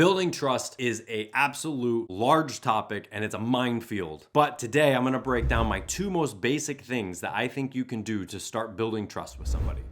Building trust is a absolute large topic and it's a minefield. But today I'm gonna break down my 2 most basic things that I think you can do to start building trust with somebody.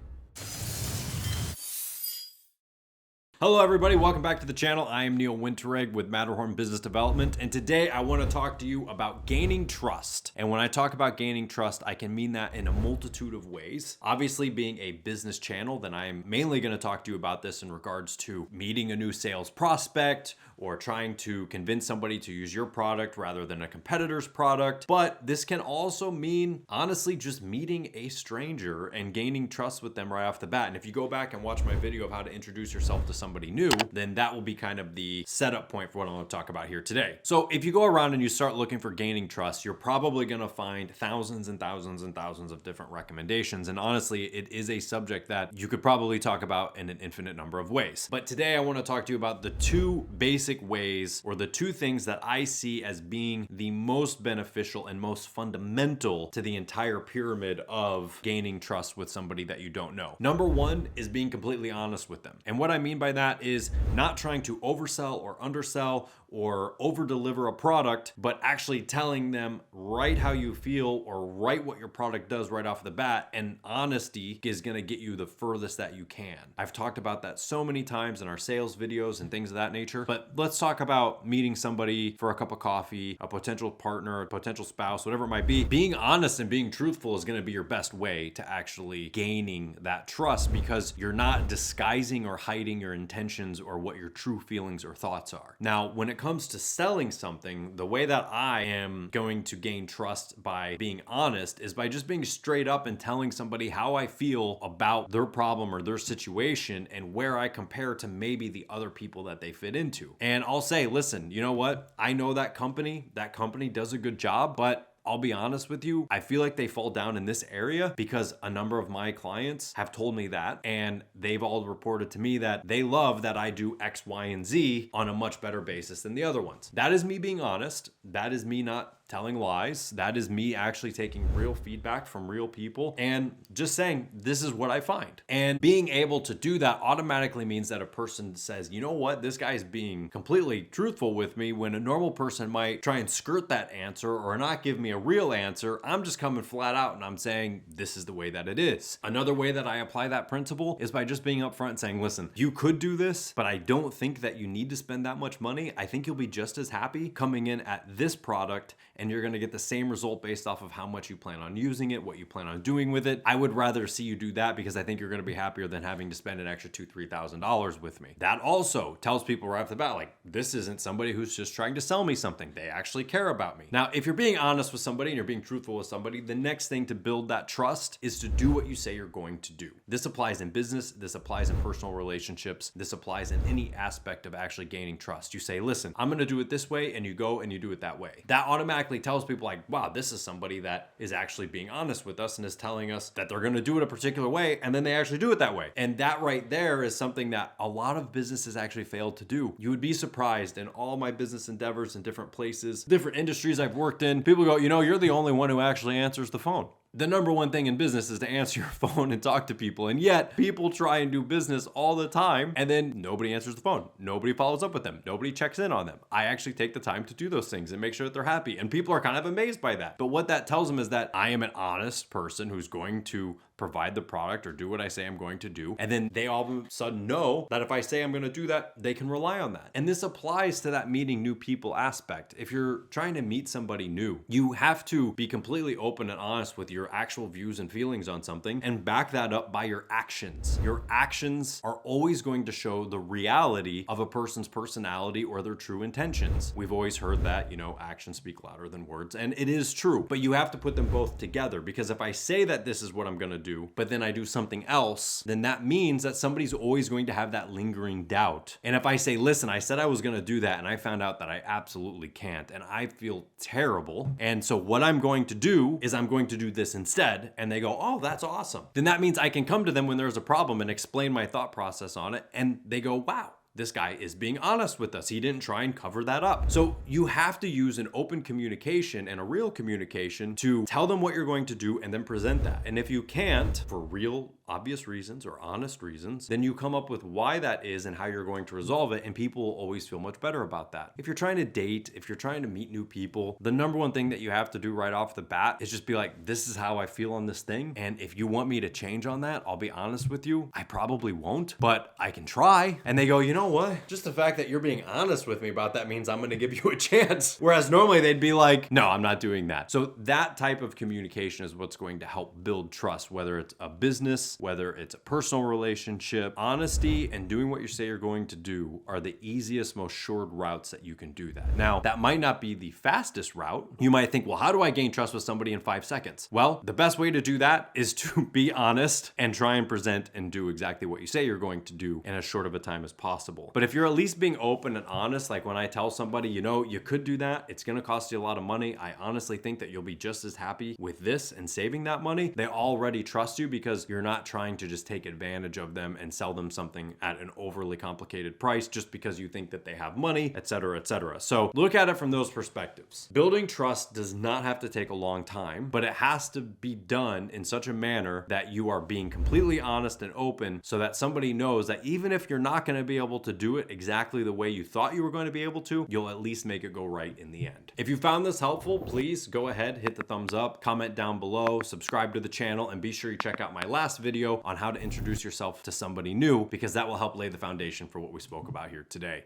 Hello everybody, welcome back to the channel. I am Neil Winteregg with Matterhorn Business Development, and today I want to talk to you about gaining trust. And when I talk about gaining trust, I can mean that in a multitude of ways. Obviously, being a business channel, then I am mainly going to talk to you about this in regards to meeting a new sales prospect or trying to convince somebody to use your product rather than a competitor's product. But this can also mean, honestly, just meeting a stranger and gaining trust with them right off the bat. And if you go back and watch my video of how to introduce yourself to somebody new, then that will be kind of the setup point for what I'm going to talk about here today. So if you go around and you start looking for gaining trust, you're probably going to find thousands and thousands and thousands of different recommendations. And honestly, it is a subject that you could probably talk about in an infinite number of ways. But today I want to talk to you about the 2 basic ways, or the 2 things that I see as being the most beneficial and most fundamental to the entire pyramid of gaining trust with somebody that you don't know. Number 1 is being completely honest with them. And what I mean by that is not trying to oversell or undersell or over deliver a product, but actually telling them right how you feel or right what your product does right off the bat. And honesty is going to get you the furthest that you can. I've talked about that so many times in our sales videos and things of that nature, but let's talk about meeting somebody for a cup of coffee, a potential partner, a potential spouse, whatever it might be. Being honest and being truthful is going to be your best way to actually gaining that trust, because you're not disguising or hiding your intentions or what your true feelings or thoughts are. Now, when it comes to selling something, the way that I am going to gain trust by being honest is by just being straight up and telling somebody how I feel about their problem or their situation and where I compare to maybe the other people that they fit into. And I'll say, listen, you know what? I know that company does a good job, but I'll be honest with you, I feel like they fall down in this area because a number of my clients have told me that, and they've all reported to me that they love that I do X, Y, and Z on a much better basis than the other ones. That is me being honest. That is me not telling lies. That is me actually taking real feedback from real people and just saying, this is what I find. And being able to do that automatically means that a person says, you know what, this guy is being completely truthful with me, when a normal person might try and skirt that answer or not give me a real answer. I'm just coming flat out and I'm saying, this is the way that it is. Another way that I apply that principle is by just being upfront and saying, listen, you could do this, but I don't think that you need to spend that much money. I think you'll be just as happy coming in at this product, and you're going to get the same result based off of how much you plan on using it, what you plan on doing with it. I would rather see you do that, because I think you're going to be happier than having to spend an extra $2,000-$3,000 with me. That also tells people right off the bat, like, this isn't somebody who's just trying to sell me something. They actually care about me. Now, if you're being honest with somebody and you're being truthful with somebody, the next thing to build that trust is to do what you say you're going to do. This applies in business. This applies in personal relationships. This applies in any aspect of actually gaining trust. You say, listen, I'm going to do it this way, and you go and you do it that way. That automatically tells people, like, wow, this is somebody that is actually being honest with us and is telling us that they're going to do it a particular way, and then they actually do it that way. And that right there is something that a lot of businesses actually fail to do. You would be surprised in all my business endeavors in different places, different industries I've worked in. People go, you know, you're the only one who actually answers the phone. The number one thing in business is to answer your phone and talk to people. And yet people try and do business all the time, and then nobody answers the phone. Nobody follows up with them. Nobody checks in on them. I actually take the time to do those things and make sure that they're happy. And people are kind of amazed by that. But what that tells them is that I am an honest person who's going to provide the product or do what I say I'm going to do. And then they all of a sudden know that if I say I'm going to do that, they can rely on that. And this applies to that meeting new people aspect. If you're trying to meet somebody new, you have to be completely open and honest with your actual views and feelings on something, and back that up by your actions. Your actions are always going to show the reality of a person's personality or their true intentions. We've always heard that, you know, actions speak louder than words, and it is true, but you have to put them both together, because if I say that this is what I'm going to do, but then I do something else, then that means that somebody's always going to have that lingering doubt. And if I say, listen, I said I was going to do that, and I found out that I absolutely can't, and I feel terrible, and so what I'm going to do is I'm going to do this instead, and they go, oh, that's awesome. Then that means I can come to them when there's a problem and explain my thought process on it, and they go, wow, this guy is being honest with us. He didn't try and cover that up. So you have to use an open communication and a real communication to tell them what you're going to do and then present that. And if you can't, for real obvious reasons or honest reasons, then you come up with why that is and how you're going to resolve it, and people will always feel much better about that. If you're trying to date, if you're trying to meet new people, the number one thing that you have to do right off the bat is just be like, this is how I feel on this thing, and if you want me to change on that, I'll be honest with you, I probably won't, but I can try. And they go, you know what? Just the fact that you're being honest with me about that means I'm gonna give you a chance. Whereas normally they'd be like, no, I'm not doing that. So that type of communication is what's going to help build trust, whether it's a business, whether it's a personal relationship. Honesty and doing what you say you're going to do are the easiest, most short routes that you can do that. Now, that might not be the fastest route. You might think, well, how do I gain trust with somebody in 5 seconds? Well, the best way to do that is to be honest and try and present and do exactly what you say you're going to do in as short of a time as possible. But if you're at least being open and honest, like when I tell somebody, you know, you could do that, it's gonna cost you a lot of money, I honestly think that you'll be just as happy with this and saving that money, they already trust you because you're not trying to just take advantage of them and sell them something at an overly complicated price just because you think that they have money, etc., etc. So look at it from those perspectives. Building trust does not have to take a long time, but it has to be done in such a manner that you are being completely honest and open so that somebody knows that even if you're not going to be able to do it exactly the way you thought you were going to be able to, you'll at least make it go right in the end. If you found this helpful, please go ahead, hit the thumbs up, comment down below, subscribe to the channel, and be sure you check out my last video on how to introduce yourself to somebody new, because that will help lay the foundation for what we spoke about here today.